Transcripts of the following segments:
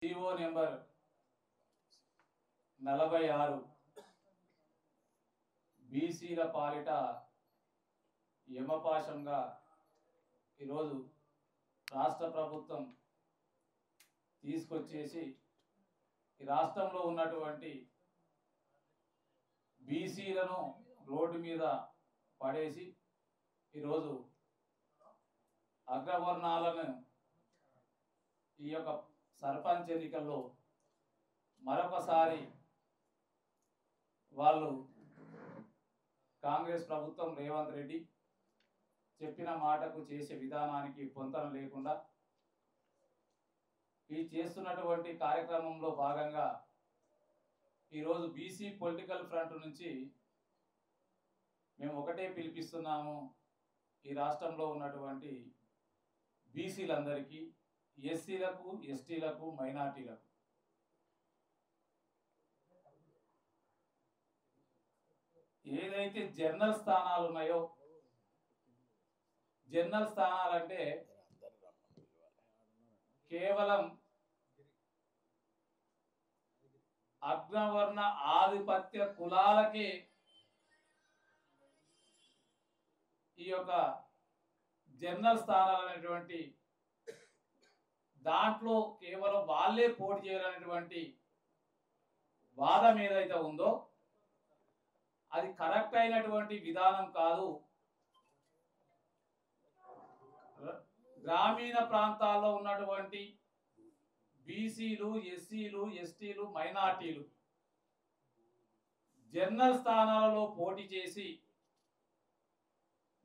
GO number 46 బీసీల పాలిట యమపాశంగా ఈరోజు రాష్ట్ర ప్రభుత్వం తీసుకొచ్చేసి ఈ రాష్ట్రంలో ఉన్నటువంటి బీసీలను రోడ్డు మీద పడేసి ఈరోజు అగ్రవర్ణాలను ఈ యొక్క సర్పంచ్ ఎన్నికల్లో మరొకసారి వాళ్ళు కాంగ్రెస్ ప్రభుత్వం రేవంత్ రెడ్డి చెప్పిన మాటకు చేసే విధానానికి పొంతన లేకుండా ఈ చేస్తున్నటువంటి కార్యక్రమంలో భాగంగా ఈరోజు బీసీ పొలిటికల్ ఫ్రంట్ నుంచి మేము ఒకటే పిలిపిస్తున్నాము. ఈ రాష్ట్రంలో ఉన్నటువంటి బీసీలందరికీ, ఎస్సీలకు, ఎస్టీలకు, మైనార్టీలకు ఏదైతే జనరల్ స్థానాలు ఉన్నాయో, జనరల్ స్థానాలంటే కేవలం అగ్రవర్ణ ఆధిపత్య కులాలకే ఈ యొక్క జనరల్ స్థానాలు అనేటువంటి దాంట్లో కేవలం వాళ్ళే పోటీ చేయాలనేటువంటి వాదం ఏదైతే ఉందో అది కరెక్ట్ అయినటువంటి విధానం కాదు. గ్రామీణ ప్రాంతాల్లో ఉన్నటువంటి బీసీలు, ఎస్సీలు, ఎస్టీలు, మైనార్టీలు జనరల్ స్థానాలలో పోటీ చేసి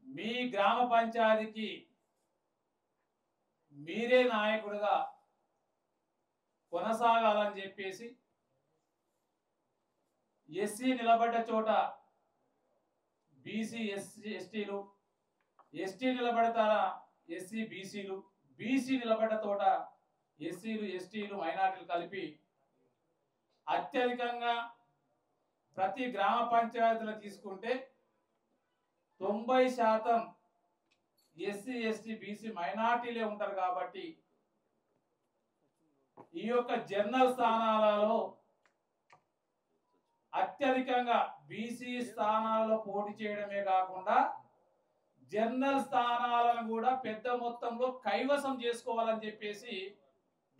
మీ గ్రామ పంచాయతీకి మీరే నాయకుడిగా కొనసాగాలని చెప్పేసి ఎస్సీ నిలబడ్డ చోట బీసీ, ఎస్టీలు, ఎస్టీ నిలబడతారా ఎస్సీ, బీసీలు, బీసీ నిలబడ్డ చోట ఎస్సీలు, ఎస్టీలు, మైనార్టీలు కలిపి అత్యధికంగా ప్రతి గ్రామ పంచాయతీలు తీసుకుంటే 90% ఎస్సీ, ఎస్టీ, బీసీ, మైనార్టీలే ఉంటారు. కాబట్టి ఈ యొక్క జనరల్ స్థానాలలో అత్యధికంగా బీసీ స్థానాలలో పోటీ చేయడమే కాకుండా జనరల్ స్థానాలను కూడా పెద్ద మొత్తంలో కైవసం చేసుకోవాలని చెప్పేసి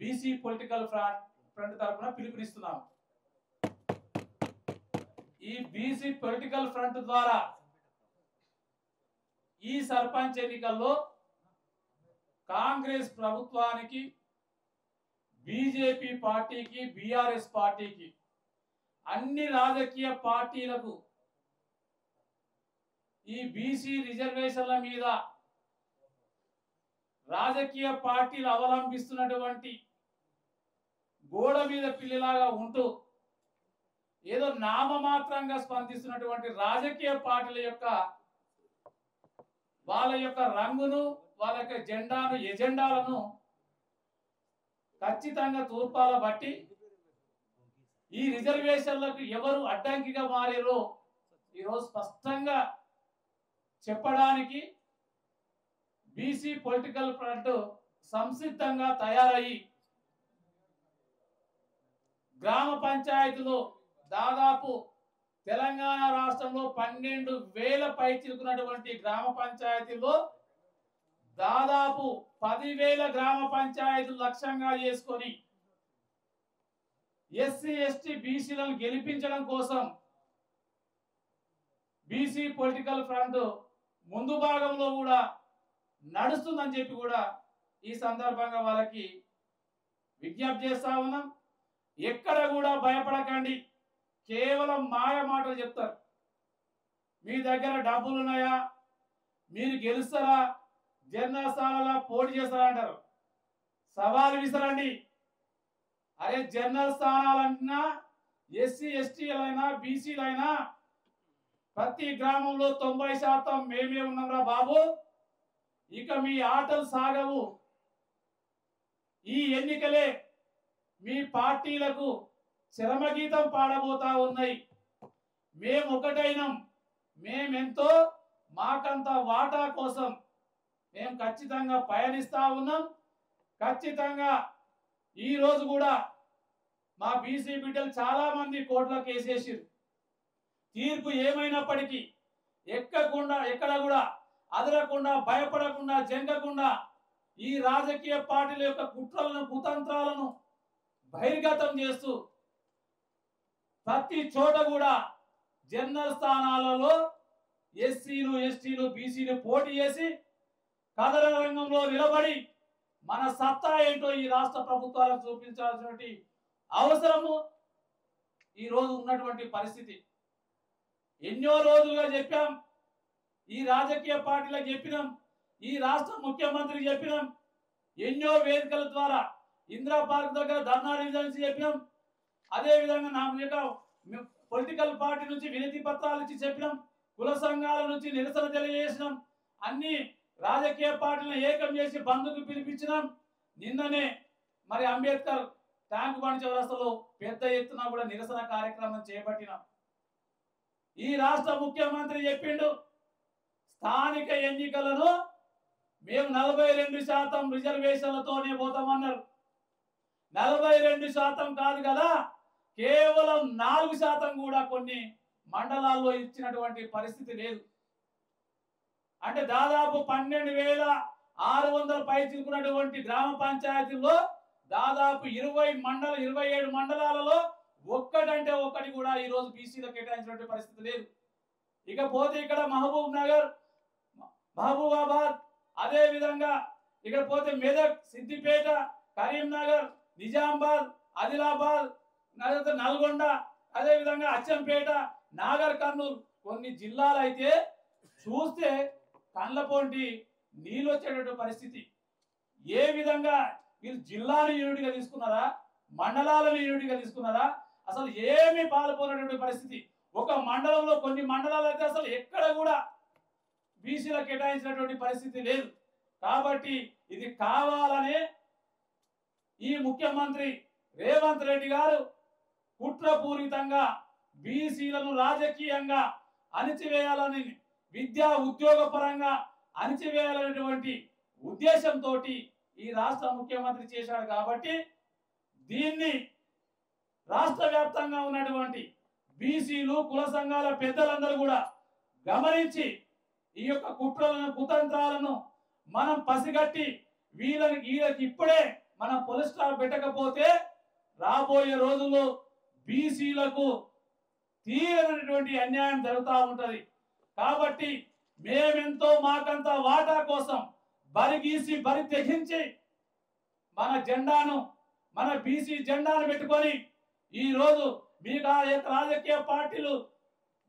బీసీ పొలిటికల్ ఫ్రంట్ తరఫున పిలుపునిస్తున్నాం. ఈ బీసీ పొలిటికల్ ఫ్రంట్ ద్వారా ఈ సర్పంచ్ ఎన్నికల్లో కాంగ్రెస్ ప్రభుత్వానికి, బీజేపీ పార్టీకి, బీఆర్ఎస్ పార్టీకి, అన్ని రాజకీయ పార్టీలకు ఈ బీసీ రిజర్వేషన్ల మీద రాజకీయ పార్టీలు అవలంబిస్తున్నటువంటి గోడ మీద పిల్లిలాగా ఉంటూ ఏదో నామమాత్రంగా స్పందిస్తున్నటువంటి రాజకీయ పార్టీల యొక్క వాళ్ళ యొక్క రంగును, వాళ్ళ యొక్క జెండాను, ఎజెండాలను ఖచ్చితంగా తూర్పాల బట్టి ఈ రిజర్వేషన్లకు ఎవరు అడ్డంకిగా మారారో ఈరోజు స్పష్టంగా చెప్పడానికి బీసీ పొలిటికల్ ఫ్రంట్ సంసిద్ధంగా తయారయ్యి గ్రామ పంచాయతీలో దాదాపు తెలంగాణ రాష్ట్రంలో 12,000 పై చిలుకున్నటువంటి గ్రామ పంచాయతీల్లో దాదాపు 10,000 గ్రామ పంచాయతీలు లక్ష్యంగా చేసుకొని ఎస్సీ, ఎస్టీ, బీసీలను గెలిపించడం కోసం బీసీ పొలిటికల్ ఫ్రంట్ ముందు భాగంలో కూడా నడుస్తుందని చెప్పి కూడా ఈ సందర్భంగా వాళ్ళకి విజ్ఞప్తి చేస్తా ఉన్నాం. ఎక్కడ కూడా భయపడకండి. కేవలం మాయ మాటలు చెప్తారు. మీ దగ్గర డబ్బులు ఉన్నాయా, మీరు గెలుస్తారా, జనరల్ స్థానాల్లో పోటీ చేస్తారా అంటారు. సవాలు విసరండి. అరే జనరల్ స్థానాలన్నా ఎస్సీ, ఎస్టీలైనా, బీసీలైనా ప్రతి గ్రామంలో 90% మేమే ఉన్నాంరా బాబు. ఇక మీ ఆటలు సాగవు. ఈ ఎన్నికలే మీ పార్టీలకు చరమగీతం పాడబోతా ఉన్నాయి. మేము ఒకటైనాం. మేమెంతో మాకంత వాటా కోసం మేము ఖచ్చితంగా పయనిస్తా ఉన్నాం. ఖచ్చితంగా ఈ రోజు కూడా మా బీసీ బిడ్డలు చాలా మంది కోర్టులో కేసేసారు. తీర్పు ఏమైనప్పటికీ ఎక్కడ కూడా అదరకుండా భయపడకుండా జంగకుండా ఈ రాజకీయ పార్టీల యొక్క కుట్రలను కుతంత్రాలను బహిర్గతం చేస్తూ ప్రతి చోట కూడా జనరల్ స్థానాలలో ఎస్సీలు ఎస్టీలు బీసీలు పోటీ చేసి కథల రంగంలో నిలబడి మన సత్తా ఏంటో ఈ రాష్ట్ర ప్రభుత్వాలకు చూపించాల్సినటువంటి అవసరము ఈ రోజు ఉన్నటువంటి పరిస్థితి. ఎన్నో రోజులుగా చెప్పాం, ఈ రాజకీయ పార్టీలకు చెప్పినాం, ఈ రాష్ట్ర ముఖ్యమంత్రికి చెప్పినాం, ఎన్నో వేదికల ద్వారా ఇందిరా పార్క్ దగ్గర ధర్నా రిజల్ట్స్ చెప్పినాం. అదే విధంగా నా యొక్క పొలిటికల్ పార్టీ నుంచి వినతి పత్రాలు ఇచ్చి చెప్పినాం, కుల సంఘాల నుంచి నిరసన తెలియజేసినాం, అన్ని రాజకీయ పార్టీలను ఏకం చేసి బంధుకు పిలిపించినాం. నిన్ననే మరి అంబేద్కర్ ట్యాంక్ బండ్ చౌరస్తాలో పెద్ద ఎత్తున కూడా నిరసన కార్యక్రమం చేపట్టినాం. ఈ రాష్ట్ర ముఖ్యమంత్రి చెప్పిండు, స్థానిక ఎన్నికలను మేము 42% రిజర్వేషన్లతోనే పోతామన్నారు. 42% కాదు కదా, కేవలం 4% కూడా కొన్ని మండలాల్లో ఇచ్చినటువంటి పరిస్థితి లేదు. అంటే దాదాపు 12,600 పై చిలుకున్నటువంటి గ్రామ పంచాయతీల్లో దాదాపు 27 మండలాలలో ఒక్కటంటే ఒక్కటి కూడా ఈ రోజు బీసీలకు కేటాయించినటువంటి పరిస్థితి లేదు. ఇకపోతే ఇక్కడ మహబూబ్ నగర్, మహబూబాబాద్, అదే విధంగా ఇక్కడ పోతే మెదక్, సిద్దిపేట, కరీంనగర్, నిజామాబాద్, ఆదిలాబాద్, నల్గొండ, అదే విధంగా అచ్చంపేట, నాగర్ కర్నూలు కొన్ని జిల్లాలు అయితే చూస్తే కళ్ళపోంటి నీళ్ళు వచ్చేటటువంటి పరిస్థితి. ఏ విధంగా వీళ్ళు జిల్లాను యూనిట్గా తీసుకున్నారా, మండలాలను యూనిట్గా తీసుకున్నారా, అసలు ఏమీ పాల్గొనేటువంటి పరిస్థితి. ఒక మండలంలో కొన్ని మండలాలు అయితే అసలు ఎక్కడ కూడా బీసీలకు కేటాయించినటువంటి పరిస్థితి లేదు. కాబట్టి ఇది కావాలనే ఈ ముఖ్యమంత్రి రేవంత్ రెడ్డి గారు కుట్రపూరితంగా బీసీలను రాజకీయంగా అణిచివేయాలని, విద్యా ఉద్యోగ పరంగా అణిచివేయాలనేటువంటి ఉద్దేశంతో ఈ రాష్ట్ర ముఖ్యమంత్రి చేశాడు. కాబట్టి దీన్ని రాష్ట్ర వ్యాప్తంగా ఉన్నటువంటి బీసీలు కుల సంఘాల పెద్దలందరూ కూడా గమనించి ఈ యొక్క కుట్రలను కుతంత్రాలను మనం పసిగట్టి వీళ్ళకి ఇప్పుడే మనం పోలీస్ స్టాప్ పెట్టకపోతే రాబోయే రోజుల్లో బీసీలకు తీరనటువంటి అన్యాయం జరుగుతూ ఉంటది. కాబట్టి మేమెంతో మాకంత వాటా కోసం బరిగీసి బరి తెగించి మన జెండాను, మన బీసీ జెండాను పెట్టుకొని ఈ రోజు మీకు ఆ రాజకీయ పార్టీలు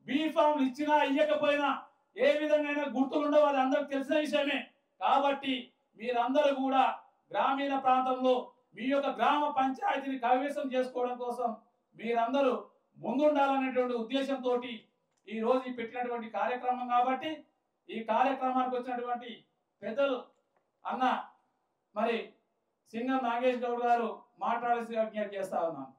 బీఫామ్లు ఇచ్చినా ఇయ్యకపోయినా ఏ విధంగా గుర్తులు ఉండవు, అది అందరికి తెలిసిన విషయమే. కాబట్టి మీరందరూ కూడా గ్రామీణ ప్రాంతంలో మీ యొక్క గ్రామ పంచాయతీని కైవసం చేసుకోవడం కోసం మీరందరూ ముందుండాలనేటువంటి ఉద్దేశంతో ఈ రోజు పెట్టినటువంటి కార్యక్రమం. కాబట్టి ఈ కార్యక్రమానికి వచ్చినటువంటి పెద్దలు అన్న మరి సింగం నాగేష్ గౌడ్ గారు మాట్లాడాల్సి విజ్ఞప్తి చేస్తా ఉన్నాను.